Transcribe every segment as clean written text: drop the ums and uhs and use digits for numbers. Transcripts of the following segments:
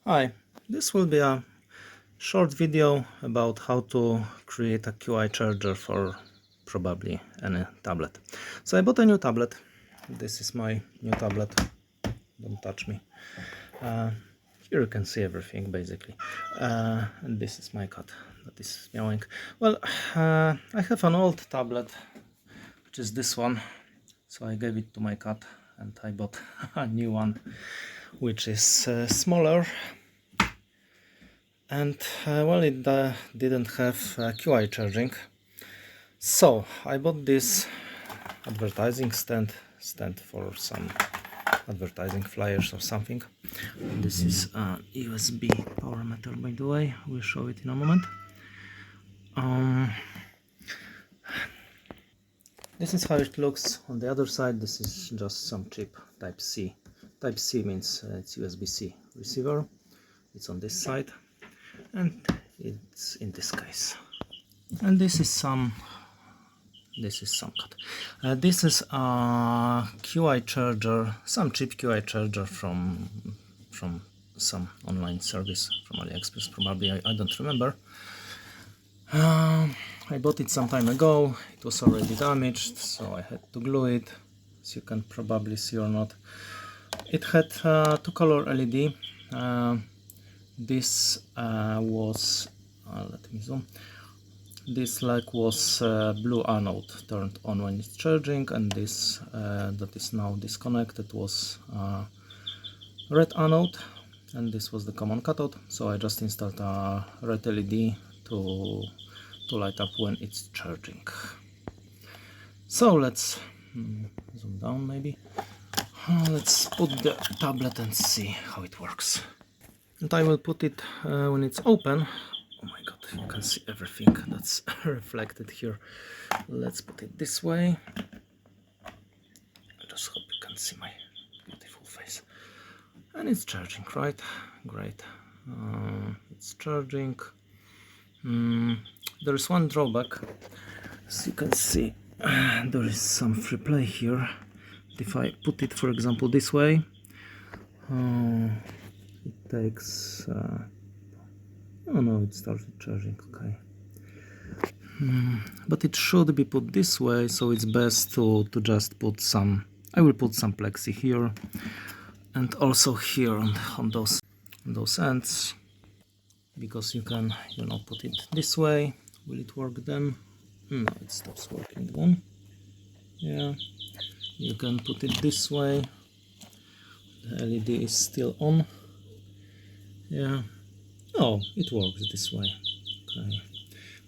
Hi, this will be a short video about how to create a QI charger for probably any tablet. So I bought a new tablet. This is my new tablet. Don't touch me. Here you can see everything basically. And this is my cat that is meowing. Well, I have an old tablet, which is this one. So I gave it to my cat and I bought a new one, which is smaller. And well, it didn't have QI charging, so I bought this advertising stand for some advertising flyers or something. And this is a USB power meter, by the way. We'll show it in a moment. This is how it looks on the other side. This is just some cheap Type-C. Type-C means it's USB-C receiver. It's on this side and it's in this case. And this is some cut. This is a QI charger, some cheap QI charger from some online service, from AliExpress probably. I don't remember. I bought it some time ago. It was already damaged, so I had to glue it, as you can probably see or not. It had two-color LED. This was let me zoom. This was blue anode turned on when it's charging, and this that is now disconnected was red anode, and this was the common cathode. So I just installed a red LED to light up when it's charging. So let's zoom down maybe. Let's put the tablet and see how it works. And I will put it when it's open. Oh my god, you can see everything that's reflected here. Let's put it this way. I just hope you can see my beautiful face. And it's charging, right? Great. It's charging. There is one drawback. As you can see, there is some free play here. If I put it, for example, this way, it takes oh no, it started charging, okay. But it should be put this way, so it's best to just put some, I will put some plexi here and also here on those ends, because you can, put it this way. Will it work then? No, it stops working then. Yeah, you can put it this way. The LED is still on. Yeah. Oh, it works this way. Okay.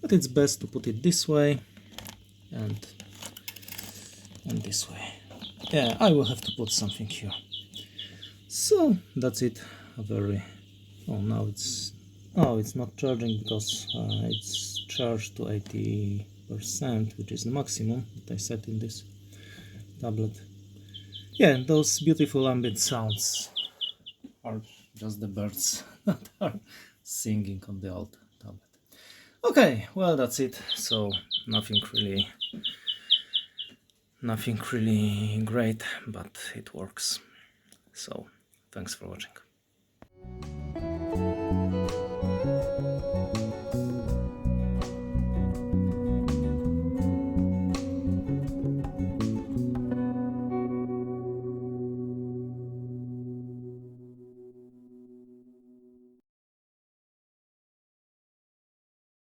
But it's best to put it this way and this way. Yeah, I will have to put something here. So that's it. Now it's not charging because it's charged to 80%, which is the maximum that I set in this tablet. Yeah, those beautiful ambient sounds are just the birds that are singing on the old tablet. Okay, well, that's it. So nothing really great, but it works. So thanks for watching.